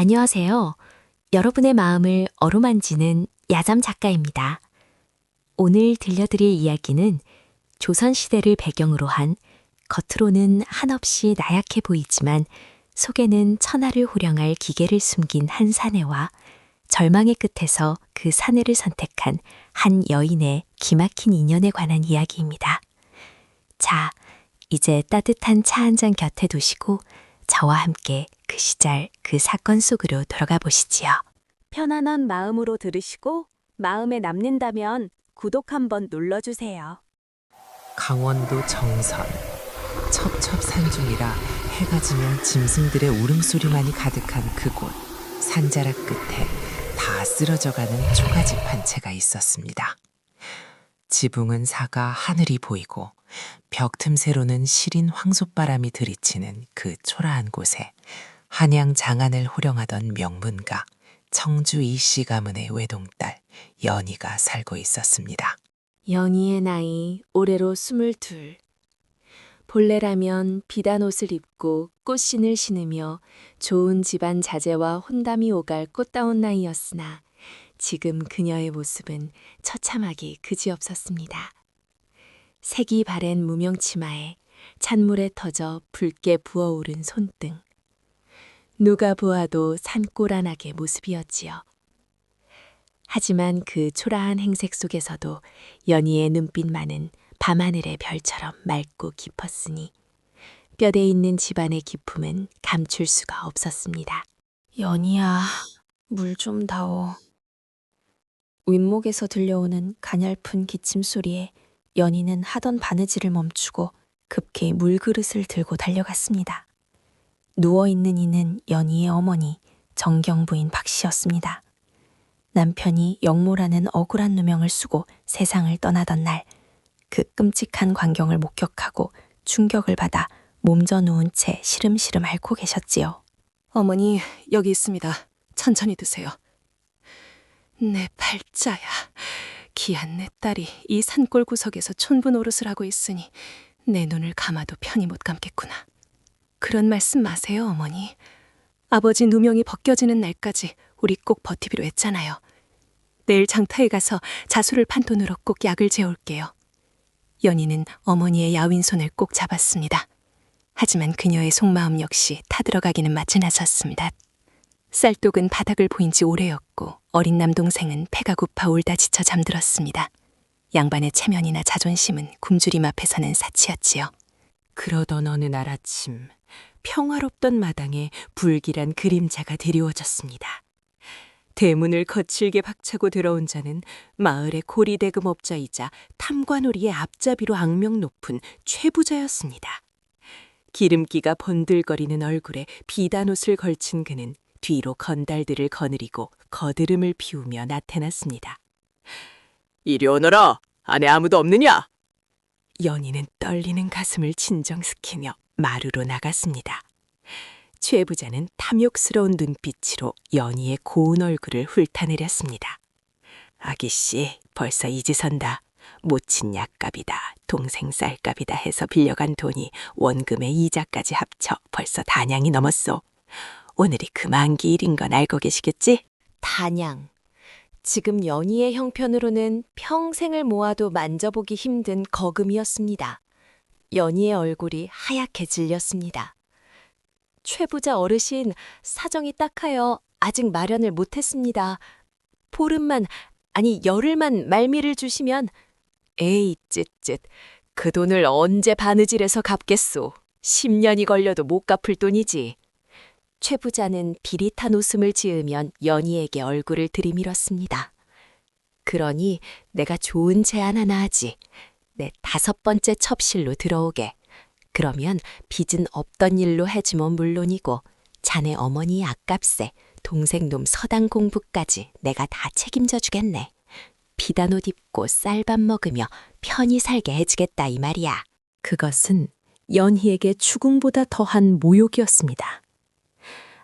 안녕하세요. 여러분의 마음을 어루만지는 야잠 작가입니다. 오늘 들려드릴 이야기는 조선시대를 배경으로 한 겉으로는 한없이 나약해 보이지만 속에는 천하를 호령할 기계를 숨긴 한 사내와 절망의 끝에서 그 사내를 선택한 한 여인의 기막힌 인연에 관한 이야기입니다. 자, 이제 따뜻한 차 한 잔 곁에 두시고 저와 함께 그 시절 그 사건 속으로 들어가 보시지요. 편안한 마음으로 들으시고 마음에 남는다면 구독 한번 눌러주세요. 강원도 정선. 첩첩산중이라 해가 지면 짐승들의 울음소리만이 가득한 그곳. 산자락 끝에 다 쓰러져가는 초가집 한 채가 있었습니다. 지붕은 사가 하늘이 보이고 벽 틈새로는 시린 황소바람이 들이치는 그 초라한 곳에 한양 장안을 호령하던 명문가 청주 이씨 가문의 외동딸 연희가 살고 있었습니다. 연희의 나이 올해로 22. 본래라면 비단 옷을 입고 꽃신을 신으며 좋은 집안 자제와 혼담이 오갈 꽃다운 나이였으나 지금 그녀의 모습은 처참하기 그지없었습니다. 색이 바랜 무명치마에 찬물에 터져 붉게 부어오른 손등. 누가 보아도 산꼬란하게 모습이었지요. 하지만 그 초라한 행색 속에서도 연희의 눈빛만은 밤하늘의 별처럼 맑고 깊었으니 뼈대 있는 집안의 기품은 감출 수가 없었습니다. 연희야, 물 좀 다오. 윗목에서 들려오는 가냘픈 기침 소리에 연희는 하던 바느질을 멈추고 급히 물그릇을 들고 달려갔습니다. 누워있는 이는 연희의 어머니 정경 부인 박씨였습니다. 남편이 영모라는 억울한 누명을 쓰고 세상을 떠나던 날, 그 끔찍한 광경을 목격하고 충격을 받아 몸져 누운 채 시름시름 앓고 계셨지요. 어머니, 여기 있습니다. 천천히 드세요. 내 팔자야. 귀한 내 딸이 이 산골 구석에서 촌부 노릇을 하고 있으니 내 눈을 감아도 편히 못 감겠구나. 그런 말씀 마세요, 어머니. 아버지 누명이 벗겨지는 날까지 우리 꼭 버티기로 했잖아요. 내일 장터에 가서 자수를 판 돈으로 꼭 약을 재올게요. 연희는 어머니의 야윈 손을 꼭 잡았습니다. 하지만 그녀의 속마음 역시 타들어가기는 마치 나섰습니다. 쌀독은 바닥을 보인 지 오래였고 어린 남동생은 배가 고파 울다 지쳐 잠들었습니다. 양반의 체면이나 자존심은 굶주림 앞에서는 사치였지요. 그러던 어느 날 아침 평화롭던 마당에 불길한 그림자가 드리워졌습니다. 대문을 거칠게 박차고 들어온 자는 마을의 고리대금업자이자 탐관오리의 앞잡이로 악명 높은 최부자였습니다. 기름기가 번들거리는 얼굴에 비단옷을 걸친 그는 뒤로 건달들을 거느리고 거드름을 피우며 나타났습니다. 이리 오너라! 안에 아무도 없느냐? 연희는 떨리는 가슴을 진정시키며 마루로 나갔습니다. 최 부자는 탐욕스러운 눈빛으로 연희의 고운 얼굴을 훑어내렸습니다. 아기씨, 벌써 이지선다. 모친 약값이다, 동생 쌀값이다 해서 빌려간 돈이 원금의 이자까지 합쳐 벌써 단양이 넘었소. 오늘이 그 만기일인 건 알고 계시겠지? 단양. 지금 연희의 형편으로는 평생을 모아도 만져보기 힘든 거금이었습니다. 연희의 얼굴이 하얗게 질렸습니다. 최부자 어르신, 사정이 딱하여 아직 마련을 못했습니다. 보름만, 아니 열흘만 말미를 주시면. 에이, 쯧쯧. 그 돈을 언제 바느질해서 갚겠소. 10년이 걸려도 못 갚을 돈이지. 최 부자는 비릿한 웃음을 지으면 연희에게 얼굴을 들이밀었습니다. 그러니 내가 좋은 제안 하나 하지. 내 5번째 첩실로 들어오게. 그러면 빚은 없던 일로 해주면 물론이고 자네 어머니 약값에 동생 놈 서당 공부까지 내가 다 책임져 주겠네. 비단옷 입고 쌀밥 먹으며 편히 살게 해주겠다 이 말이야. 그것은 연희에게 추궁보다 더한 모욕이었습니다.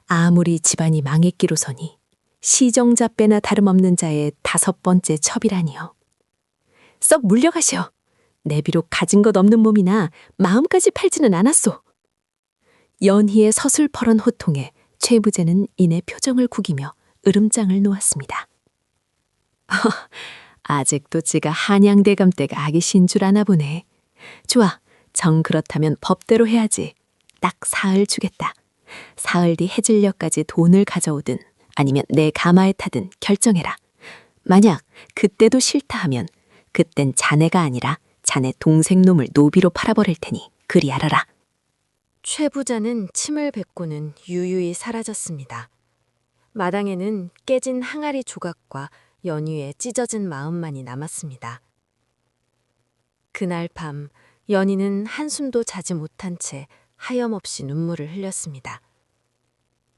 아무리 집안이 망했기로서니 시정자빼나 다름없는 자의 5번째 첩이라니요. 썩 물려가시오. 내 비록 가진 것 없는 몸이나 마음까지 팔지는 않았소. 연희의 서슬퍼런 호통에 최 부자는 이내 표정을 구기며 으름장을 놓았습니다. 아직도 지가 한양대감댁 아기신 줄 아나 보네. 좋아, 정 그렇다면 법대로 해야지. 딱 사흘 주겠다. 사흘 뒤 해질녘까지 돈을 가져오든 아니면 내 가마에 타든 결정해라. 만약 그때도 싫다 하면 그땐 자네가 아니라 자네 동생 놈을 노비로 팔아버릴 테니 그리 알아라. 최 부자는 침을 뱉고는 유유히 사라졌습니다. 마당에는 깨진 항아리 조각과 연희의 찢어진 마음만이 남았습니다. 그날 밤 연희는 한숨도 자지 못한 채 하염없이 눈물을 흘렸습니다.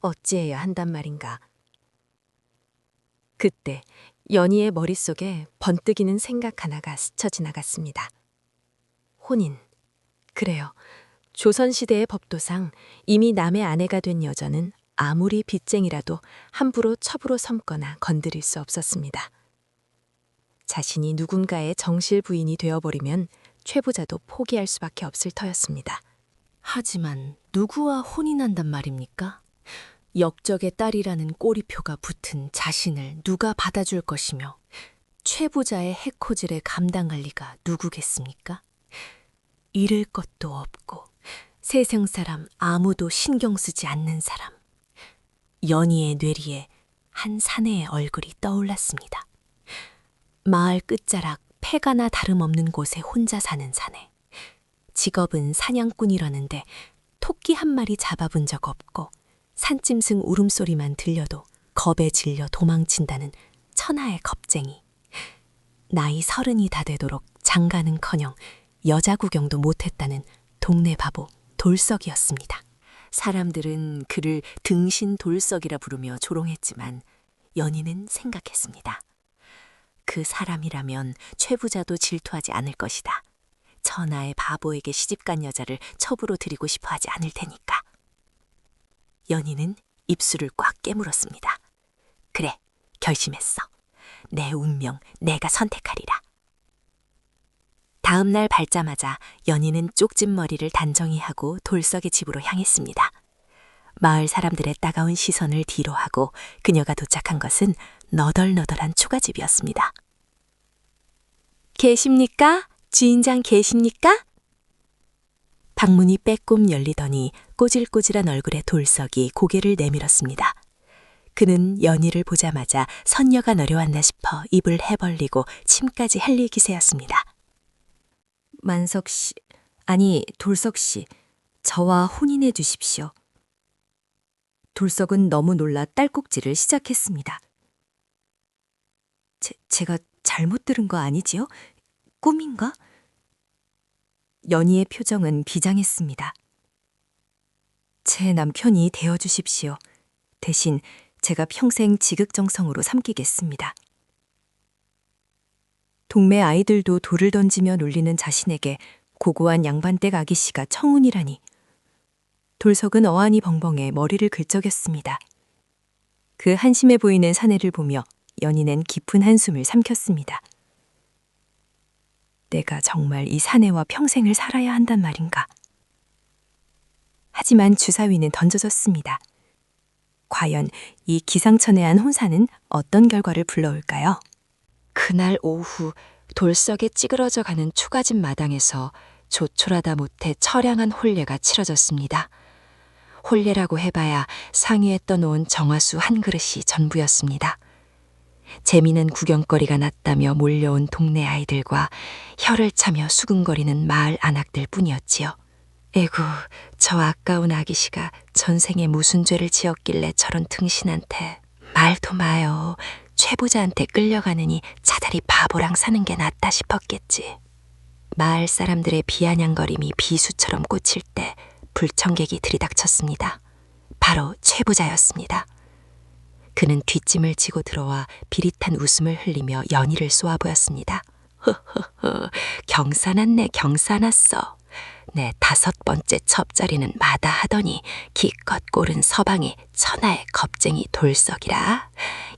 어찌해야 한단 말인가. 그때 연희의 머릿속에 번뜩이는 생각 하나가 스쳐 지나갔습니다. 혼인. 그래요. 조선시대의 법도상 이미 남의 아내가 된 여자는 아무리 빚쟁이라도 함부로 첩으로 삼거나 건드릴 수 없었습니다. 자신이 누군가의 정실 부인이 되어버리면 최 부자도 포기할 수밖에 없을 터였습니다. 하지만 누구와 혼인한단 말입니까? 역적의 딸이라는 꼬리표가 붙은 자신을 누가 받아줄 것이며 최 부자의 해코지를 감당할 리가 누구겠습니까? 잃을 것도 없고 세상 사람 아무도 신경 쓰지 않는 사람. 연희의 뇌리에 한 사내의 얼굴이 떠올랐습니다. 마을 끝자락 폐가나 다름없는 곳에 혼자 사는 사내. 직업은 사냥꾼이라는데 토끼 한 마리 잡아본 적 없고 산짐승 울음소리만 들려도 겁에 질려 도망친다는 천하의 겁쟁이. 나이 30이 다 되도록 장가는커녕 여자 구경도 못했다는 동네 바보 돌석이었습니다. 사람들은 그를 등신 돌석이라 부르며 조롱했지만 연희는 생각했습니다. 그 사람이라면 최 부자도 질투하지 않을 것이다. 천하의 바보에게 시집간 여자를 첩으로 들이고 싶어 하지 않을 테니까. 연희는 입술을 꽉 깨물었습니다. 그래, 결심했어. 내 운명 내가 선택하리라. 다음 날 밝자마자 연희는 쪽진 머리를 단정히 하고 돌석의 집으로 향했습니다. 마을 사람들의 따가운 시선을 뒤로 하고 그녀가 도착한 것은 너덜너덜한 초가집이었습니다. 계십니까? 주인장 계십니까? 방문이 빼꼼 열리더니 꼬질꼬질한 얼굴의 돌석이 고개를 내밀었습니다. 그는 연희를 보자마자 선녀가 내려왔나 싶어 입을 해벌리고 침까지 흘릴 기세였습니다. 만석 씨, 아니 돌석 씨, 저와 혼인해 주십시오. 돌석은 너무 놀라 딸꾹질을 시작했습니다. 제가 잘못 들은 거 아니지요? 꿈인가? 연희의 표정은 비장했습니다. 제 남편이 되어 주십시오. 대신 제가 평생 지극정성으로 삼키겠습니다. 동네 아이들도 돌을 던지며 놀리는 자신에게 고고한 양반댁 아기씨가 청혼이라니. 돌석은 어안이 벙벙해 머리를 긁적였습니다. 그 한심해 보이는 사내를 보며 연희는 깊은 한숨을 삼켰습니다. 내가 정말 이 사내와 평생을 살아야 한단 말인가. 하지만 주사위는 던져졌습니다. 과연 이 기상천외한 혼사는 어떤 결과를 불러올까요? 그날 오후 돌석에 찌그러져 가는 초가집 마당에서 조촐하다 못해 처량한 혼례가 치러졌습니다. 혼례라고 해봐야 상위에 떠놓은 정화수 한 그릇이 전부였습니다. 재미난 구경거리가 났다며 몰려온 동네 아이들과 혀를 차며 수근거리는 마을 안악들 뿐이었지요. 에구, 저 아까운 아기씨가 전생에 무슨 죄를 지었길래 저런 등신한테. 말도 마요. 최 부자한테 끌려가느니 차라리 바보랑 사는 게 낫다 싶었겠지. 마을 사람들의 비아냥거림이 비수처럼 꽂힐 때 불청객이 들이닥쳤습니다. 바로 최 부자였습니다. 그는 뒷짐을 지고 들어와 비릿한 웃음을 흘리며 연희를 쏘아 보였습니다. 허허허, 경사났네 경사났어. 내 5번째 첩자리는 마다하더니 기껏 고른 서방이 천하의 겁쟁이 돌석이라.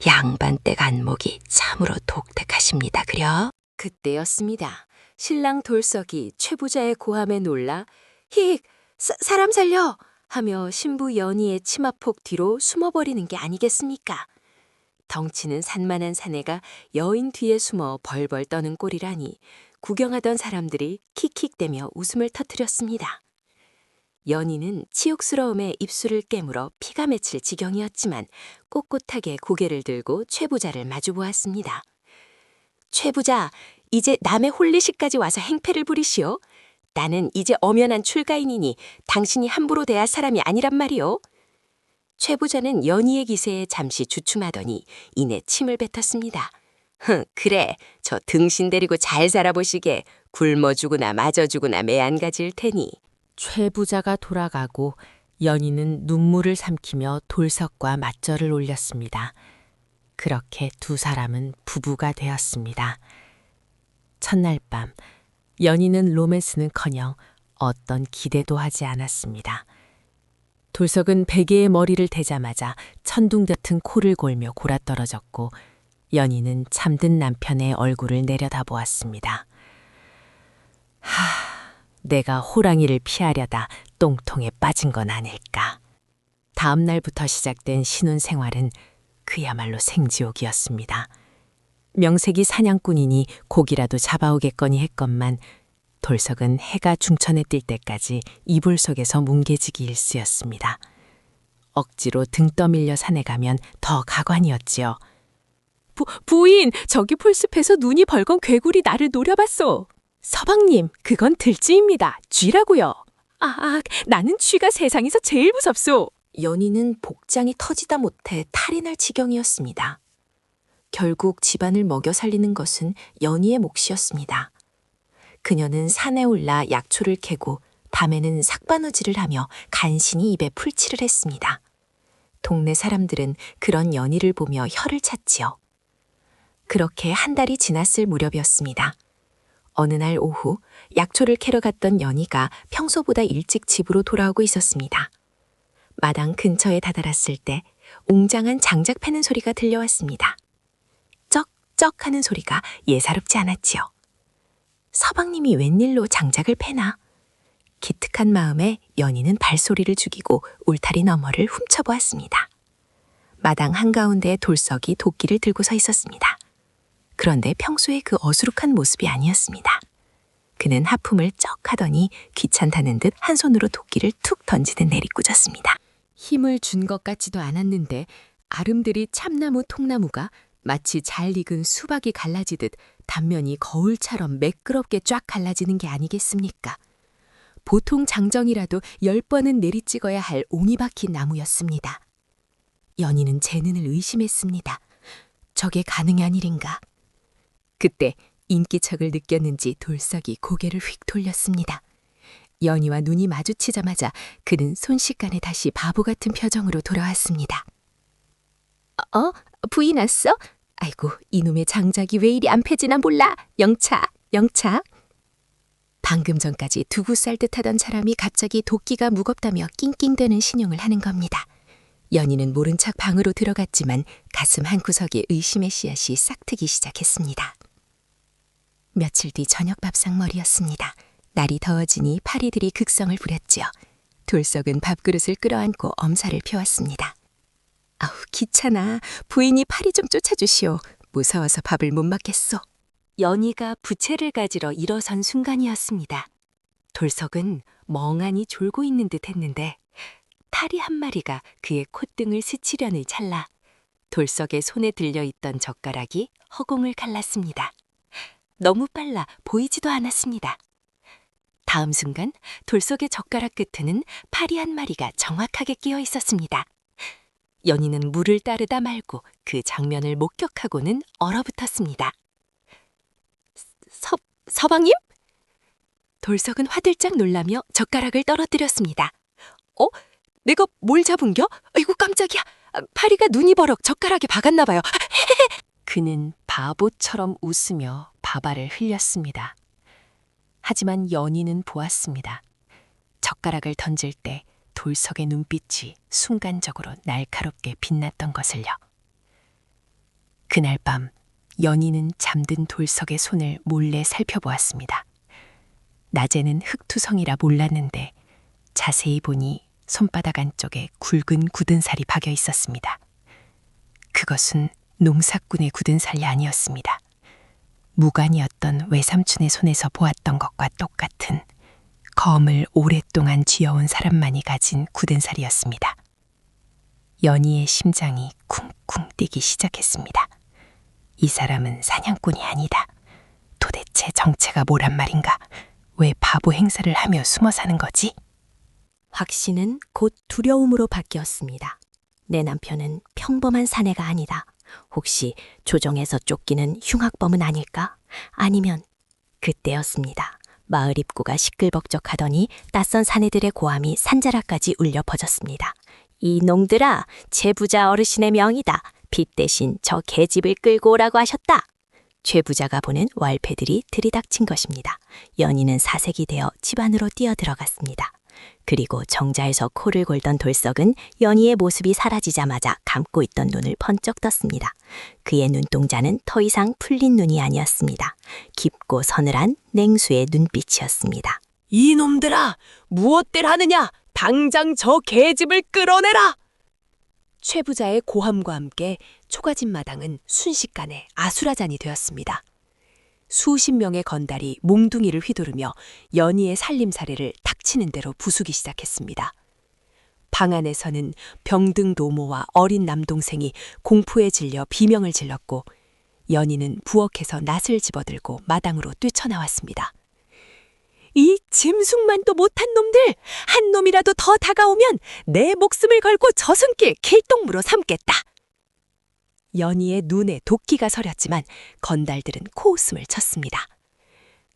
양반댁 안목이 참으로 독특하십니다 그려. 그때였습니다. 신랑 돌석이 최 부자의 고함에 놀라 힉! 사람 살려! 하며 신부 연희의 치마폭 뒤로 숨어버리는 게 아니겠습니까? 덩치는 산만한 사내가 여인 뒤에 숨어 벌벌 떠는 꼴이라니 구경하던 사람들이 킥킥대며 웃음을 터뜨렸습니다. 연희는 치욕스러움에 입술을 깨물어 피가 맺힐 지경이었지만 꼿꼿하게 고개를 들고 최부자를 마주보았습니다. 최부자, 이제 남의 홀리시까지 와서 행패를 부리시오. 나는 이제 엄연한 출가인이니 당신이 함부로 대할 사람이 아니란 말이오. 최부자는 연희의 기세에 잠시 주춤하더니 이내 침을 뱉었습니다. 그래, 저 등신 데리고 잘 살아보시게. 굶어 죽으나 마저 죽으나 매안 가질 테니. 최부자가 돌아가고 연희는 눈물을 삼키며 돌석과 맞절을 올렸습니다. 그렇게 두 사람은 부부가 되었습니다. 첫날 밤 연희는 로맨스는커녕 어떤 기대도 하지 않았습니다. 돌석은 베개의 머리를 대자마자 천둥볕은 코를 골며 골아떨어졌고 연희는 잠든 남편의 얼굴을 내려다보았습니다. 내가 호랑이를 피하려다 똥통에 빠진 건 아닐까. 다음 날부터 시작된 신혼 생활은 그야말로 생지옥이었습니다. 명색이 사냥꾼이니 고기라도 잡아오겠거니 했건만 돌석은 해가 중천에 뜰 때까지 이불 속에서 뭉개지기 일쑤였습니다. 억지로 등 떠밀려 산에 가면 더 가관이었지요. 부인, 저기 풀숲에서 눈이 벌건 괴굴이 나를 노려봤소. 서방님, 그건 들쥐입니다. 쥐라고요. 나는 쥐가 세상에서 제일 무섭소. 연희는 복장이 터지다 못해 탈이 날 지경이었습니다. 결국 집안을 먹여 살리는 것은 연희의 몫이었습니다. 그녀는 산에 올라 약초를 캐고 밤에는 삭바느질을 하며 간신히 입에 풀칠을 했습니다. 동네 사람들은 그런 연희를 보며 혀를 찼지요. 그렇게 한 달이 지났을 무렵이었습니다. 어느 날 오후 약초를 캐러 갔던 연희가 평소보다 일찍 집으로 돌아오고 있었습니다. 마당 근처에 다다랐을 때 웅장한 장작 패는 소리가 들려왔습니다. 쩍쩍 하는 소리가 예사롭지 않았지요. 서방님이 웬일로 장작을 패나? 기특한 마음에 연희는 발소리를 죽이고 울타리 너머를 훔쳐보았습니다. 마당 한가운데에 돌석이 도끼를 들고 서 있었습니다. 그런데 평소의 그 어수룩한 모습이 아니었습니다. 그는 하품을 쩍 하더니 귀찮다는 듯 한 손으로 도끼를 툭 던지듯 내리꽂았습니다. 힘을 준 것 같지도 않았는데 아름드리 참나무 통나무가 마치 잘 익은 수박이 갈라지듯 단면이 거울처럼 매끄럽게 쫙 갈라지는 게 아니겠습니까? 보통 장정이라도 10번은 내리찍어야 할 옹이 박힌 나무였습니다. 연희는 제 눈을 의심했습니다. 저게 가능한 일인가? 그때 인기척을 느꼈는지 돌석이 고개를 휙 돌렸습니다. 연희와 눈이 마주치자마자 그는 순식간에 다시 바보 같은 표정으로 돌아왔습니다. 부인 왔어? 아이고, 이놈의 장작이 왜 이리 안 패지나 몰라. 영차. 방금 전까지 두고 쌀 듯하던 사람이 갑자기 도끼가 무겁다며 낑낑대는 신용을 하는 겁니다. 연희는 모른 척 방으로 들어갔지만 가슴 한구석에 의심의 씨앗이 싹트기 시작했습니다. 며칠 뒤 저녁 밥상머리였습니다. 날이 더워지니 파리들이 극성을 부렸지요. 돌석은 밥그릇을 끌어안고 엄살을 펴왔습니다. 아우, 귀찮아. 부인이 파리 좀 쫓아주시오. 무서워서 밥을 못 먹겠소. 연희가 부채를 가지러 일어선 순간이었습니다. 돌석은 멍하니 졸고 있는 듯 했는데 타리 한 마리가 그의 콧등을 스치려는 찰나 돌석의 손에 들려있던 젓가락이 허공을 갈랐습니다. 너무 빨라 보이지도 않았습니다. 다음 순간 돌석의 젓가락 끝에는 파리 한 마리가 정확하게 끼어 있었습니다. 연희는 물을 따르다 말고 그 장면을 목격하고는 얼어붙었습니다. 서방님? 돌석은 화들짝 놀라며 젓가락을 떨어뜨렸습니다. 내가 뭘 잡은겨? 아이고, 깜짝이야. 파리가 눈이 버럭 젓가락에 박았나 봐요. 그는 바보처럼 웃으며 밥알을 흘렸습니다. 하지만 연희는 보았습니다. 젓가락을 던질 때 돌석의 눈빛이 순간적으로 날카롭게 빛났던 것을요. 그날 밤 연희는 잠든 돌석의 손을 몰래 살펴보았습니다. 낮에는 흙투성이라 몰랐는데 자세히 보니 손바닥 안쪽에 굵은 굳은 살이 박여 있었습니다. 그것은 농사꾼의 굳은 살이 아니었습니다. 무관이었던 외삼촌의 손에서 보았던 것과 똑같은 검을 오랫동안 쥐어온 사람만이 가진 굳은 살이었습니다. 연희의 심장이 쿵쿵 뛰기 시작했습니다. 이 사람은 사냥꾼이 아니다. 도대체 정체가 뭐란 말인가? 왜 바보 행사를 하며 숨어 사는 거지? 확신은 곧 두려움으로 바뀌었습니다. 내 남편은 평범한 사내가 아니다. 혹시 조정에서 쫓기는 흉악범은 아닐까? 아니면 그때였습니다. 마을 입구가 시끌벅적하더니 낯선 사내들의 고함이 산자락까지 울려 퍼졌습니다. 이 놈들아, 최부자 어르신의 명이다. 빚 대신 저 계집을 끌고 오라고 하셨다. 최부자가 보는 왈패들이 들이닥친 것입니다. 연희는 사색이 되어 집 안으로 뛰어들어갔습니다. 그리고 정자에서 코를 골던 돌석은 연희의 모습이 사라지자마자 감고 있던 눈을 번쩍 떴습니다. 그의 눈동자는 더 이상 풀린 눈이 아니었습니다. 깊고 서늘한 냉수의 눈빛이었습니다. 이놈들아, 무엇들 하느냐? 당장 저 계집을 끌어내라! 최부자의 고함과 함께 초가집 마당은 순식간에 아수라장이 되었습니다. 수십 명의 건달이 몽둥이를 휘두르며 연희의 살림살이를 닥치는 대로 부수기 시작했습니다. 방 안에서는 병든 노모와 어린 남동생이 공포에 질려 비명을 질렀고 연희는 부엌에서 낫을 집어들고 마당으로 뛰쳐나왔습니다. 이 짐승만도 못한 놈들! 한 놈이라도 더 다가오면 내 목숨을 걸고 저승길 길동무로 삼겠다! 연희의 눈에 도끼가 서렸지만 건달들은 코웃음을 쳤습니다.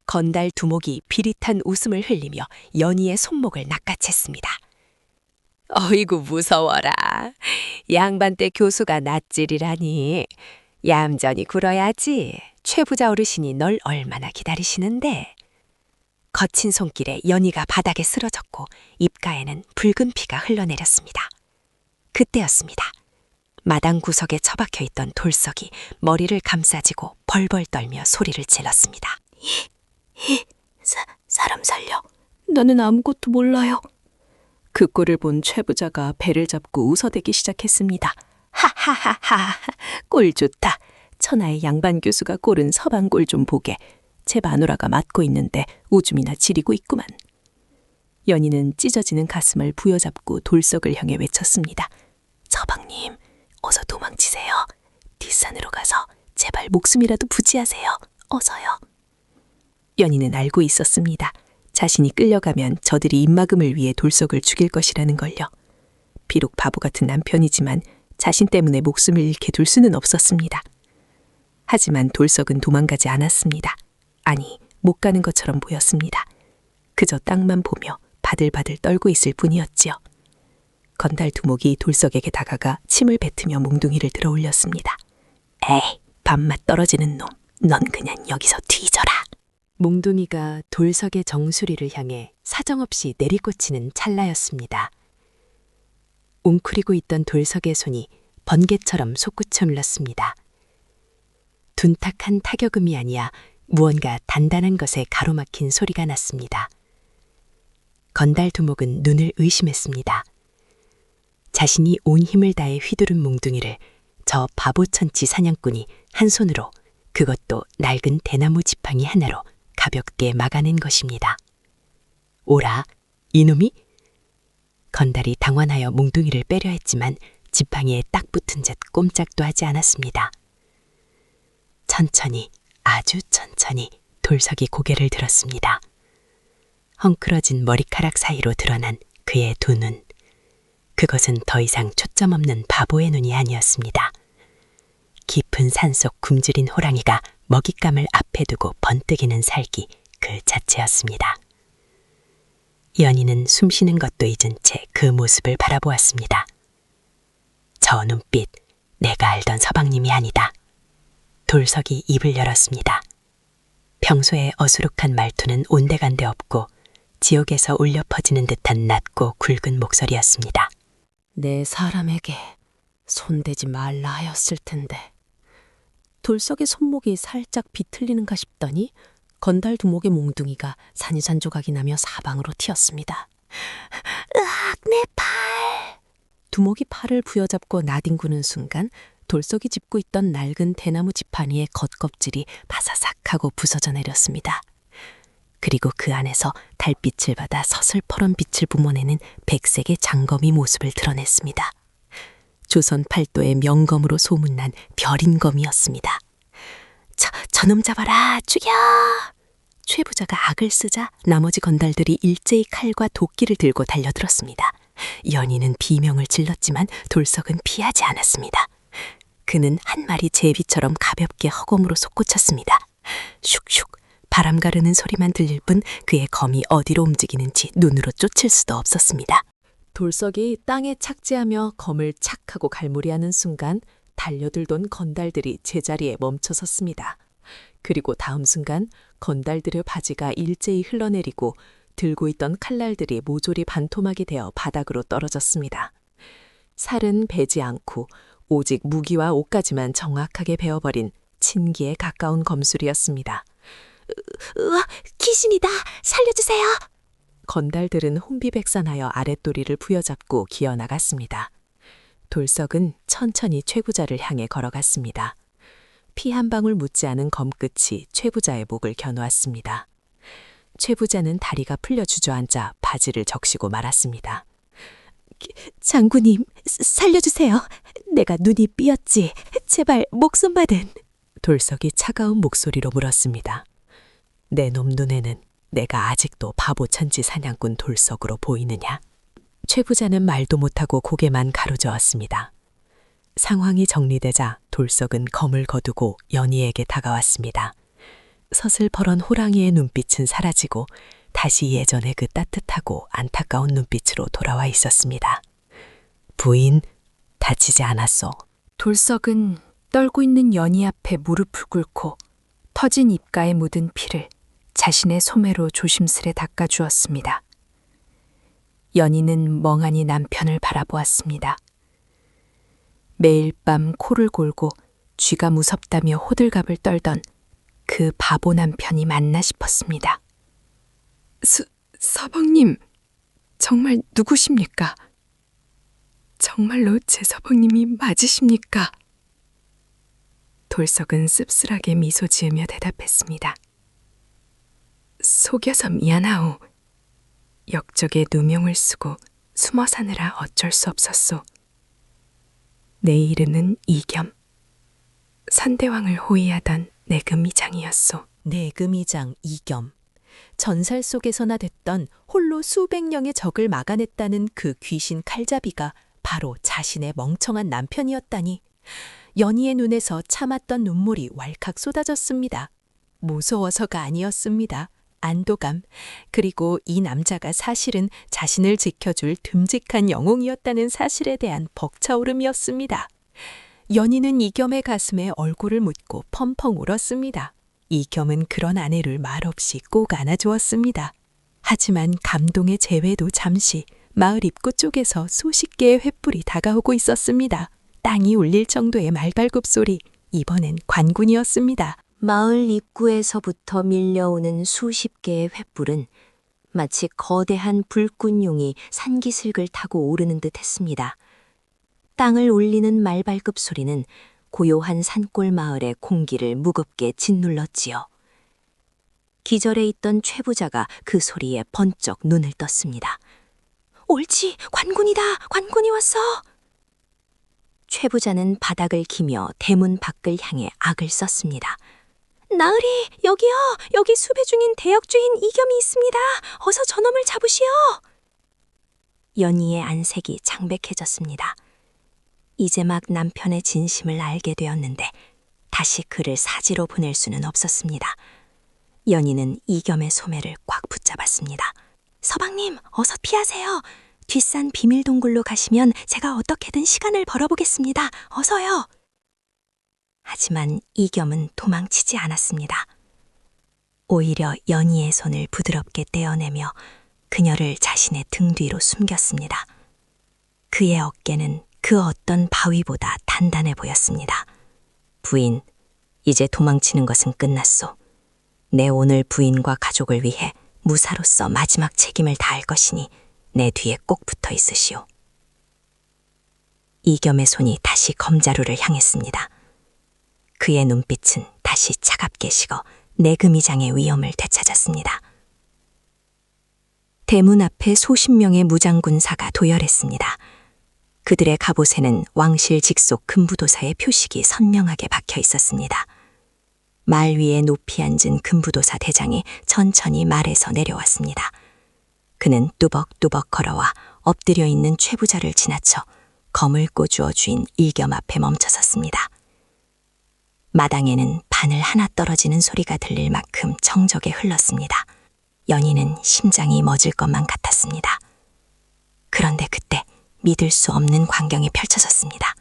건달 두목이 비릿한 웃음을 흘리며 연희의 손목을 낚아챘습니다. 어이구 무서워라. 양반때 교수가 낯질이라니. 얌전히 굴어야지. 최부자 어르신이 널 얼마나 기다리시는데. 거친 손길에 연희가 바닥에 쓰러졌고 입가에는 붉은 피가 흘러내렸습니다. 그때였습니다. 마당 구석에 처박혀 있던 돌석이 머리를 감싸지고 벌벌 떨며 소리를 질렀습니다. 사람 살려. 나는 아무것도 몰라요. 그 꼴을 본 최부자가 배를 잡고 웃어대기 시작했습니다. 하하하하, 꼴 좋다. 천하의 양반 교수가 꼴은 서방꼴 좀 보게. 제 마누라가 맡고 있는데 오줌이나 지리고 있구만. 연희는 찢어지는 가슴을 부여잡고 돌석을 향해 외쳤습니다. 서방님, 어서 도망치세요. 뒷산으로 가서 제발 목숨이라도 부지하세요. 어서요. 연희는 알고 있었습니다. 자신이 끌려가면 저들이 입막음을 위해 돌석을 죽일 것이라는 걸요. 비록 바보 같은 남편이지만 자신 때문에 목숨을 잃게 둘 수는 없었습니다. 하지만 돌석은 도망가지 않았습니다. 아니, 못 가는 것처럼 보였습니다. 그저 땅만 보며 바들바들 떨고 있을 뿐이었지요. 건달 두목이 돌석에게 다가가 침을 뱉으며 몽둥이를 들어 올렸습니다. 에이, 밥맛 떨어지는 놈, 넌 그냥 여기서 뒤져라. 몽둥이가 돌석의 정수리를 향해 사정없이 내리꽂히는 찰나였습니다. 웅크리고 있던 돌석의 손이 번개처럼 솟구쳐 눌렀습니다. 둔탁한 타격음이 아니야 무언가 단단한 것에 가로막힌 소리가 났습니다. 건달 두목은 눈을 의심했습니다. 자신이 온 힘을 다해 휘두른 몽둥이를 저 바보천치 사냥꾼이 한 손으로, 그것도 낡은 대나무 지팡이 하나로 가볍게 막아낸 것입니다. 오라, 이놈이? 건달이 당황하여 몽둥이를 빼려 했지만 지팡이에 딱 붙은 채 꼼짝도 하지 않았습니다. 천천히, 아주 천천히 돌석이 고개를 들었습니다. 헝클어진 머리카락 사이로 드러난 그의 두 눈. 그것은 더 이상 초점 없는 바보의 눈이 아니었습니다. 깊은 산속 굶주린 호랑이가 먹잇감을 앞에 두고 번뜩이는 살기 그 자체였습니다. 연희는 숨쉬는 것도 잊은 채 그 모습을 바라보았습니다. 저 눈빛, 내가 알던 서방님이 아니다. 돌석이 입을 열었습니다. 평소에 어수룩한 말투는 온데간데 없고 지옥에서 울려 퍼지는 듯한 낮고 굵은 목소리였습니다. 내 사람에게 손대지 말라 하였을 텐데. 돌석의 손목이 살짝 비틀리는가 싶더니 건달 두목의 몽둥이가 산이산 조각이 나며 사방으로 튀었습니다. 으악, 내 팔! 두목이 팔을 부여잡고 나뒹구는 순간 돌석이 짚고 있던 낡은 대나무 지팡이의 겉껍질이 바사삭하고 부서져 내렸습니다. 그리고 그 안에서 달빛을 받아 서슬퍼런 빛을 뿜어내는 백색의 장검이 모습을 드러냈습니다. 조선 팔도의 명검으로 소문난 별인검이었습니다. 저놈 잡아라, 죽여! 최 부자가 악을 쓰자 나머지 건달들이 일제히 칼과 도끼를 들고 달려들었습니다. 연희는 비명을 질렀지만 돌석은 피하지 않았습니다. 그는 한 마리 제비처럼 가볍게 허공으로 솟구쳤습니다. 슉슉 바람 가르는 소리만 들릴 뿐 그의 검이 어디로 움직이는지 눈으로 쫓을 수도 없었습니다. 돌석이 땅에 착지하며 검을 착 하고 갈무리하는 순간 달려들던 건달들이 제자리에 멈춰섰습니다. 그리고 다음 순간 건달들의 바지가 일제히 흘러내리고 들고 있던 칼날들이 모조리 반토막이 되어 바닥으로 떨어졌습니다. 살은 베지 않고 오직 무기와 옷까지만 정확하게 베어버린 친기에 가까운 검술이었습니다. 으아, 귀신이다! 살려주세요! 건달들은 혼비백산하여 아랫도리를 부여잡고 기어나갔습니다. 돌석은 천천히 최부자를 향해 걸어갔습니다. 피 한 방울 묻지 않은 검끝이 최부자의 목을 겨누었습니다. 최부자는 다리가 풀려 주저앉아 바지를 적시고 말았습니다. 장군님, 살려주세요. 내가 눈이 삐었지. 제발 목숨받은. 돌석이 차가운 목소리로 물었습니다. 내 놈 눈에는 내가 아직도 바보천지 사냥꾼 돌석으로 보이느냐? 최부자는 말도 못하고 고개만 가로저었습니다. 상황이 정리되자 돌석은 검을 거두고 연희에게 다가왔습니다. 서슬퍼런 호랑이의 눈빛은 사라지고 다시 예전의 그 따뜻하고 안타까운 눈빛으로 돌아와 있었습니다. 부인, 다치지 않았소. 돌석은 떨고 있는 연희 앞에 무릎을 꿇고 터진 입가에 묻은 피를 자신의 소매로 조심스레 닦아주었습니다. 연희는 멍하니 남편을 바라보았습니다. 매일 밤 코를 골고 쥐가 무섭다며 호들갑을 떨던 그 바보 남편이 맞나 싶었습니다. 서방님, 정말 누구십니까? 정말로 제 서방님이 맞으십니까? 돌석은 씁쓸하게 미소 지으며 대답했습니다. 속여서 미안하오. 역적에 누명을 쓰고 숨어 사느라 어쩔 수 없었소. 내 이름은 이겸. 선대왕을 호위하던 내금이장이었소. 내금이장 이겸. 전살 속에서나 됐던 홀로 수백 명의 적을 막아냈다는 그 귀신 칼잡이가 바로 자신의 멍청한 남편이었다니. 연희의 눈에서 참았던 눈물이 왈칵 쏟아졌습니다. 무서워서가 아니었습니다. 안도감, 그리고 이 남자가 사실은 자신을 지켜줄 듬직한 영웅이었다는 사실에 대한 벅차오름이었습니다. 연희는 이겸의 가슴에 얼굴을 묻고 펑펑 울었습니다. 이겸은 그런 아내를 말없이 꼭 안아주었습니다. 하지만 감동의 재회도 잠시 마을 입구 쪽에서 수십 개의 횃불이 다가오고 있었습니다. 땅이 울릴 정도의 말발굽 소리, 이번엔 관군이었습니다. 마을 입구에서부터 밀려오는 수십 개의 횃불은 마치 거대한 불꽃용이 산기슭을 타고 오르는 듯 했습니다. 땅을 울리는 말발굽 소리는 고요한 산골 마을의 공기를 무겁게 짓눌렀지요. 기절해 있던 최부자가 그 소리에 번쩍 눈을 떴습니다. 옳지, 관군이다! 관군이 왔어! 최부자는 바닥을 기며 대문 밖을 향해 악을 썼습니다. 나으리, 여기요! 여기 수배 중인 대역주인 이겸이 있습니다. 어서 저놈을 잡으시오! 연희의 안색이 창백해졌습니다. 이제 막 남편의 진심을 알게 되었는데 다시 그를 사지로 보낼 수는 없었습니다. 연희는 이겸의 소매를 꽉 붙잡았습니다. 서방님, 어서 피하세요. 뒷산 비밀동굴로 가시면 제가 어떻게든 시간을 벌어보겠습니다. 어서요. 하지만 이겸은 도망치지 않았습니다. 오히려 연희의 손을 부드럽게 떼어내며 그녀를 자신의 등 뒤로 숨겼습니다. 그의 어깨는 그 어떤 바위보다 단단해 보였습니다. 부인, 이제 도망치는 것은 끝났소. 내 오늘 부인과 가족을 위해 무사로서 마지막 책임을 다할 것이니 내 뒤에 꼭 붙어 있으시오. 이겸의 손이 다시 검자루를 향했습니다. 그의 눈빛은 다시 차갑게 식어 내금이장의 위엄을 되찾았습니다. 대문 앞에 수십 명의 무장군사가 도열했습니다. 그들의 갑옷에는 왕실 직속 금부도사의 표식이 선명하게 박혀 있었습니다. 말 위에 높이 앉은 금부도사 대장이 천천히 말에서 내려왔습니다. 그는 뚜벅뚜벅 걸어와 엎드려 있는 최부자를 지나쳐 검을 꼬주어 쥔 이겸 앞에 멈춰섰습니다. 마당에는 바늘 하나 떨어지는 소리가 들릴 만큼 청적에 흘렀습니다. 연희는 심장이 멎을 것만 같았습니다. 그런데 그때 믿을 수 없는 광경이 펼쳐졌습니다.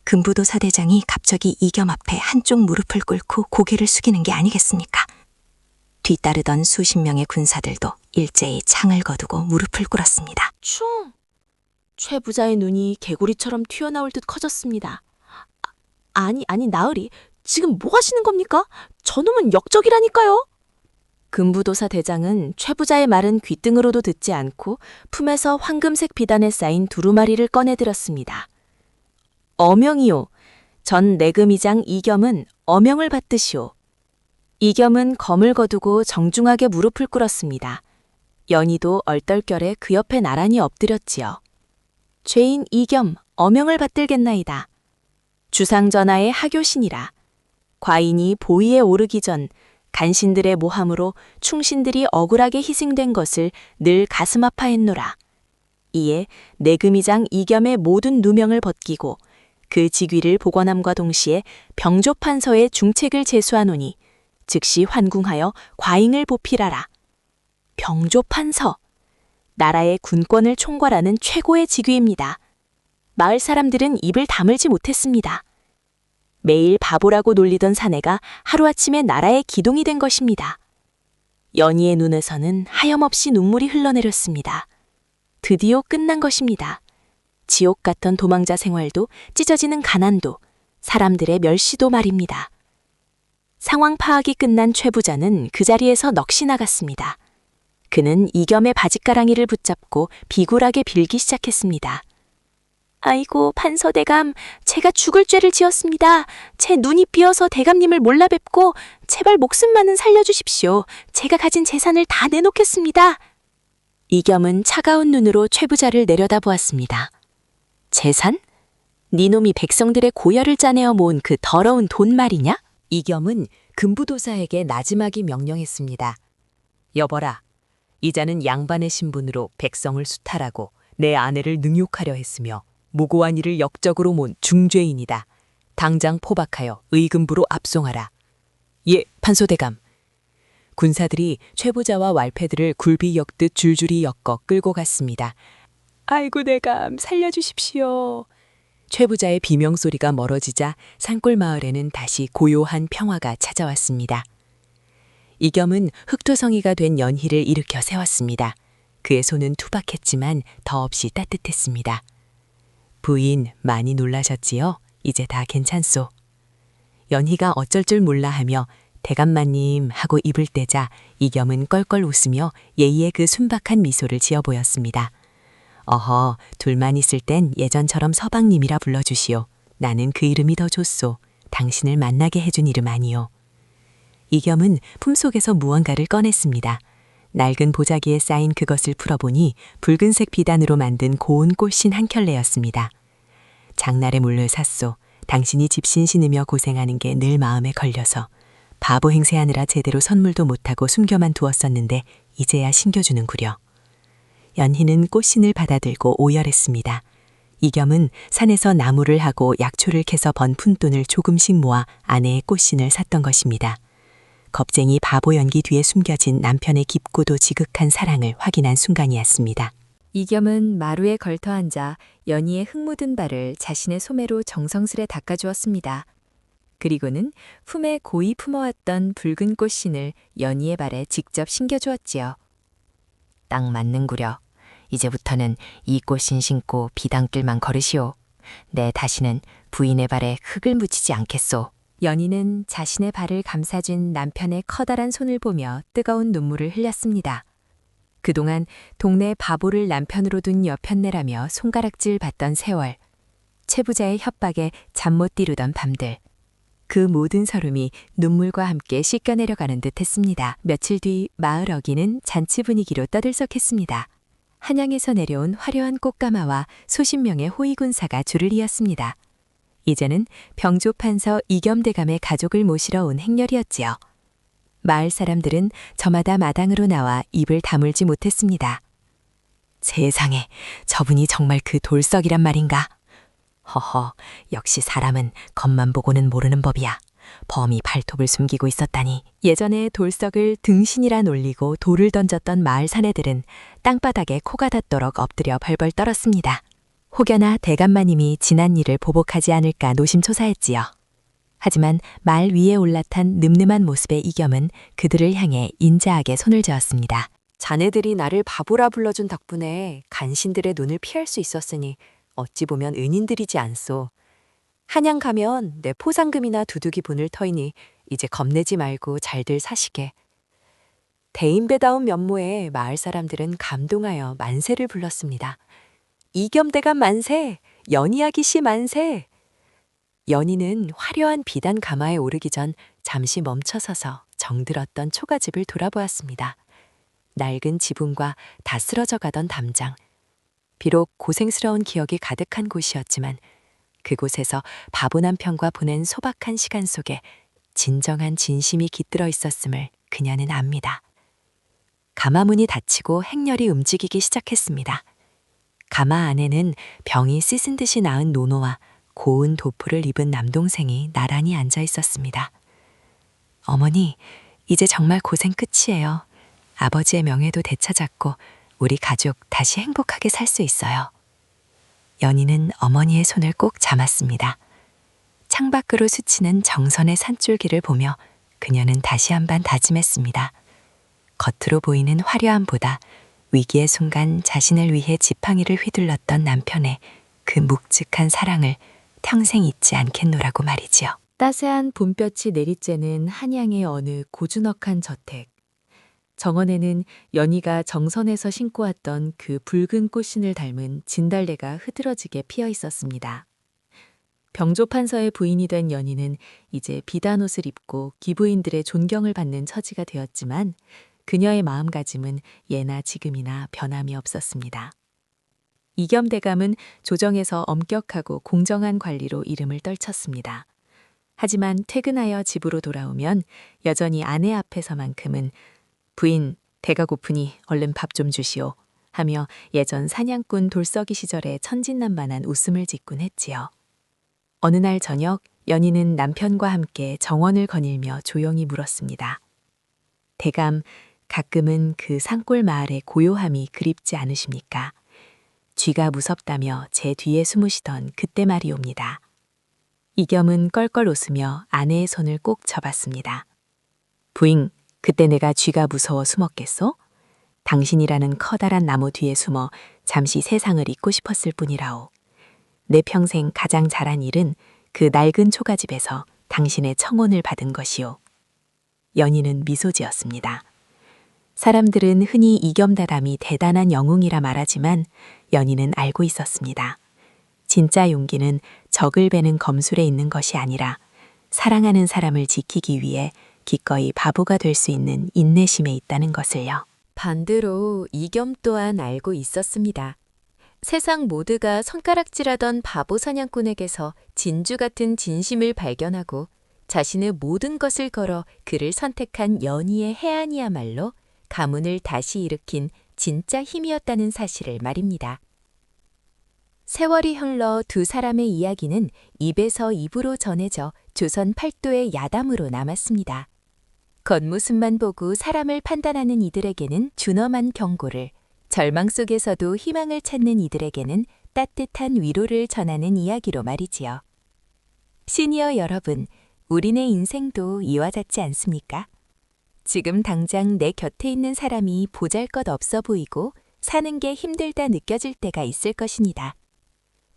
금부도사 대장이 갑자기 이겸 앞에 한쪽 무릎을 꿇고 고개를 숙이는 게 아니겠습니까? 뒤따르던 수십 명의 군사들도 일제히 창을 거두고 무릎을 꿇었습니다. 충! 최 부자의 눈이 개구리처럼 튀어나올 듯 커졌습니다. 아니, 나으리. 지금 뭐 하시는 겁니까? 저놈은 역적이라니까요. 금부도사 대장은 최 부자의 말은 귓등으로도 듣지 않고 품에서 황금색 비단에 쌓인 두루마리를 꺼내들었습니다. 어명이요. 전 내금이장 이겸은 어명을 받듯이오. 이겸은 검을 거두고 정중하게 무릎을 꿇었습니다. 연희도 얼떨결에 그 옆에 나란히 엎드렸지요. 죄인 이겸 어명을 받들겠나이다. 주상전하의 하교신이라. 과인이 보위에 오르기 전 간신들의 모함으로 충신들이 억울하게 희생된 것을 늘 가슴 아파했노라. 이에 내금이장 이겸의 모든 누명을 벗기고 그 직위를 복원함과 동시에 병조판서에 중책을 제수하노니 즉시 환궁하여 과잉을 보필하라. 병조판서. 나라의 군권을 총괄하는 최고의 직위입니다. 마을 사람들은 입을 다물지 못했습니다. 매일 바보라고 놀리던 사내가 하루아침에 나라의 기동이 된 것입니다. 연희의 눈에서는 하염없이 눈물이 흘러내렸습니다. 드디어 끝난 것입니다. 지옥 같던 도망자 생활도 찢어지는 가난도 사람들의 멸시도 말입니다. 상황 파악이 끝난 최 부자는 그 자리에서 넋이 나갔습니다. 그는 이겸의 바짓가랑이를 붙잡고 비굴하게 빌기 시작했습니다. 아이고 판서대감, 제가 죽을 죄를 지었습니다. 제 눈이 삐어서 대감님을 몰라 뵙고 제발 목숨만은 살려주십시오. 제가 가진 재산을 다 내놓겠습니다. 이겸은 차가운 눈으로 최 부자를 내려다보았습니다. 재산? 니놈이 백성들의 고열을 짜내어 모은 그 더러운 돈 말이냐? 이겸은 금부도사에게 나지막이 명령했습니다. 여보라, 이자는 양반의 신분으로 백성을 수탈하고 내 아내를 능욕하려 했으며 무고한 이를 역적으로 몬 중죄인이다. 당장 포박하여 의금부로 압송하라. 예, 판소대감. 군사들이 최부자와 왈패들을 굴비 엮듯 줄줄이 엮어 끌고 갔습니다. 아이고 대감, 살려주십시오. 최부자의 비명소리가 멀어지자 산골 마을에는 다시 고요한 평화가 찾아왔습니다. 이겸은 흑토성이가 된 연희를 일으켜 세웠습니다. 그의 손은 투박했지만 더없이 따뜻했습니다. 부인, 많이 놀라셨지요? 이제 다 괜찮소. 연희가 어쩔 줄 몰라 하며 대감마님 하고 입을 떼자 이겸은 껄껄 웃으며 예의의 그 순박한 미소를 지어 보였습니다. 어허, 둘만 있을 땐 예전처럼 서방님이라 불러주시오. 나는 그 이름이 더 좋소. 당신을 만나게 해준 이름 아니오. 이겸은 품속에서 무언가를 꺼냈습니다. 낡은 보자기에 쌓인 그것을 풀어보니 붉은색 비단으로 만든 고운 꽃신 한 켤레였습니다. 장날에 물을 샀소. 당신이 집신 신으며 고생하는 게 늘 마음에 걸려서 바보 행세하느라 제대로 선물도 못하고 숨겨만 두었었는데 이제야 신겨주는구려. 연희는 꽃신을 받아들고 오열했습니다. 이겸은 산에서 나무를 하고 약초를 캐서 번 푼돈을 조금씩 모아 아내의 꽃신을 샀던 것입니다. 겁쟁이 바보 연기 뒤에 숨겨진 남편의 깊고도 지극한 사랑을 확인한 순간이었습니다. 이겸은 마루에 걸터 앉아 연희의 흙 묻은 발을 자신의 소매로 정성스레 닦아주었습니다. 그리고는 품에 고이 품어왔던 붉은 꽃신을 연희의 발에 직접 신겨주었지요. 딱 맞는구려. 이제부터는 이 꽃신 신고 비단길만 걸으시오. 내 다시는 부인의 발에 흙을 묻히지 않겠소. 연희는 자신의 발을 감싸준 남편의 커다란 손을 보며 뜨거운 눈물을 흘렸습니다. 그동안 동네 바보를 남편으로 둔 여편네라며 손가락질 받던 세월, 채부자의 협박에 잠 못 이루던 밤들, 그 모든 서름이 눈물과 함께 씻겨내려가는 듯 했습니다. 며칠 뒤 마을 어귀는 잔치 분위기로 떠들썩했습니다. 한양에서 내려온 화려한 꽃가마와 수십 명의 호위군사가 줄을 이었습니다. 이제는 병조판서 이겸대감의 가족을 모시러 온 행렬이었지요. 마을 사람들은 저마다 마당으로 나와 입을 다물지 못했습니다. 세상에, 저분이 정말 그 돌석이란 말인가? 허허, 역시 사람은 겉만 보고는 모르는 법이야. 범이 발톱을 숨기고 있었다니. 예전에 돌석을 등신이라 놀리고 돌을 던졌던 마을 사내들은 땅바닥에 코가 닿도록 엎드려 벌벌 떨었습니다. 혹여나 대감마님이 지난 일을 보복하지 않을까 노심초사했지요. 하지만 말 위에 올라탄 늠름한 모습의 이겸은 그들을 향해 인자하게 손을 저었습니다. 자네들이 나를 바보라 불러준 덕분에 간신들의 눈을 피할 수 있었으니 어찌 보면 은인들이지 않소. 한양 가면 내 포상금이나 두둑이 분을 터이니 이제 겁내지 말고 잘들 사시게. 대인배다운 면모에 마을 사람들은 감동하여 만세를 불렀습니다. 이겸대감 만세! 연희아기 씨 만세! 연희는 화려한 비단 가마에 오르기 전 잠시 멈춰서서 정들었던 초가집을 돌아보았습니다. 낡은 지붕과 다 쓰러져 가던 담장. 비록 고생스러운 기억이 가득한 곳이었지만 그곳에서 바보 남편과 보낸 소박한 시간 속에 진정한 진심이 깃들어 있었음을 그녀는 압니다. 가마문이 닫히고 행렬이 움직이기 시작했습니다. 가마 안에는 병이 씻은 듯이 나은 노노와 고운 도포를 입은 남동생이 나란히 앉아 있었습니다. 어머니, 이제 정말 고생 끝이에요. 아버지의 명예도 되찾았고 우리 가족 다시 행복하게 살 수 있어요. 연희는 어머니의 손을 꼭 잡았습니다. 창밖으로 스치는 정선의 산줄기를 보며 그녀는 다시 한번 다짐했습니다. 겉으로 보이는 화려함보다 위기의 순간 자신을 위해 지팡이를 휘둘렀던 남편의 그 묵직한 사랑을 평생 잊지 않겠노라고 말이지요. 따스한 봄볕이 내리쬐는 한양의 어느 고즈넉한 저택. 정원에는 연희가 정선에서 신고 왔던 그 붉은 꽃신을 닮은 진달래가 흐드러지게 피어 있었습니다. 병조판서의 부인이 된 연희는 이제 비단옷을 입고 기부인들의 존경을 받는 처지가 되었지만 그녀의 마음가짐은 예나 지금이나 변함이 없었습니다. 이겸대감은 조정에서 엄격하고 공정한 관리로 이름을 떨쳤습니다. 하지만 퇴근하여 집으로 돌아오면 여전히 아내 앞에서만큼은 부인, 배가 고프니 얼른 밥 좀 주시오 하며 예전 사냥꾼 돌석이 시절에 천진난만한 웃음을 짓곤 했지요. 어느 날 저녁 연희는 남편과 함께 정원을 거닐며 조용히 물었습니다. 대감, 가끔은 그 산골 마을의 고요함이 그립지 않으십니까? 쥐가 무섭다며 제 뒤에 숨으시던 그때 말이옵니다. 이겸은 껄껄 웃으며 아내의 손을 꼭 잡았습니다. 부인, 그때 내가 쥐가 무서워 숨었겠소? 당신이라는 커다란 나무 뒤에 숨어 잠시 세상을 잊고 싶었을 뿐이라오. 내 평생 가장 잘한 일은 그 낡은 초가집에서 당신의 청혼을 받은 것이오. 연희는 미소 지었습니다. 사람들은 흔히 이겸다담이 대단한 영웅이라 말하지만 연희는 알고 있었습니다. 진짜 용기는 적을 베는 검술에 있는 것이 아니라 사랑하는 사람을 지키기 위해 기꺼이 바보가 될 수 있는 인내심에 있다는 것을요. 반대로 이겸 또한 알고 있었습니다. 세상 모두가 손가락질하던 바보 사냥꾼에게서 진주 같은 진심을 발견하고 자신의 모든 것을 걸어 그를 선택한 연희의 해안이야말로 가문을 다시 일으킨 진짜 힘이었다는 사실을 말입니다. 세월이 흘러 두 사람의 이야기는 입에서 입으로 전해져 조선 팔도의 야담으로 남았습니다. 겉모습만 보고 사람을 판단하는 이들에게는 준엄한 경고를, 절망 속에서도 희망을 찾는 이들에게는 따뜻한 위로를 전하는 이야기로 말이지요. 시니어 여러분, 우리네 인생도 이와 같지 않습니까? 지금 당장 내 곁에 있는 사람이 보잘것없어 보이고 사는 게 힘들다 느껴질 때가 있을 것입니다.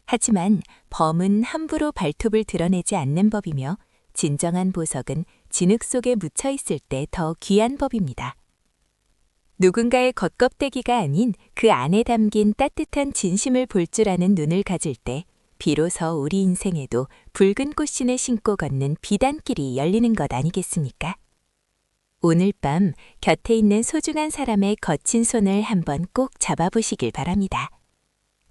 하지만 범은 함부로 발톱을 드러내지 않는 법이며 진정한 보석은 진흙 속에 묻혀 있을 때 더 귀한 법입니다. 누군가의 겉껍데기가 아닌 그 안에 담긴 따뜻한 진심을 볼 줄 아는 눈을 가질 때 비로소 우리 인생에도 붉은 꽃신을 신고 걷는 비단길이 열리는 것 아니겠습니까? 오늘 밤 곁에 있는 소중한 사람의 거친 손을 한번 꼭 잡아보시길 바랍니다.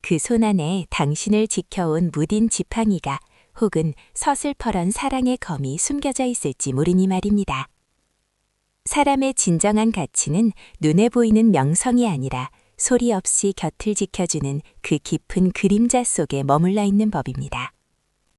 그 손 안에 당신을 지켜온 무딘 지팡이가 혹은 서슬퍼런 사랑의 검이 숨겨져 있을지 모르니 말입니다. 사람의 진정한 가치는 눈에 보이는 명성이 아니라 소리 없이 곁을 지켜주는 그 깊은 그림자 속에 머물러 있는 법입니다.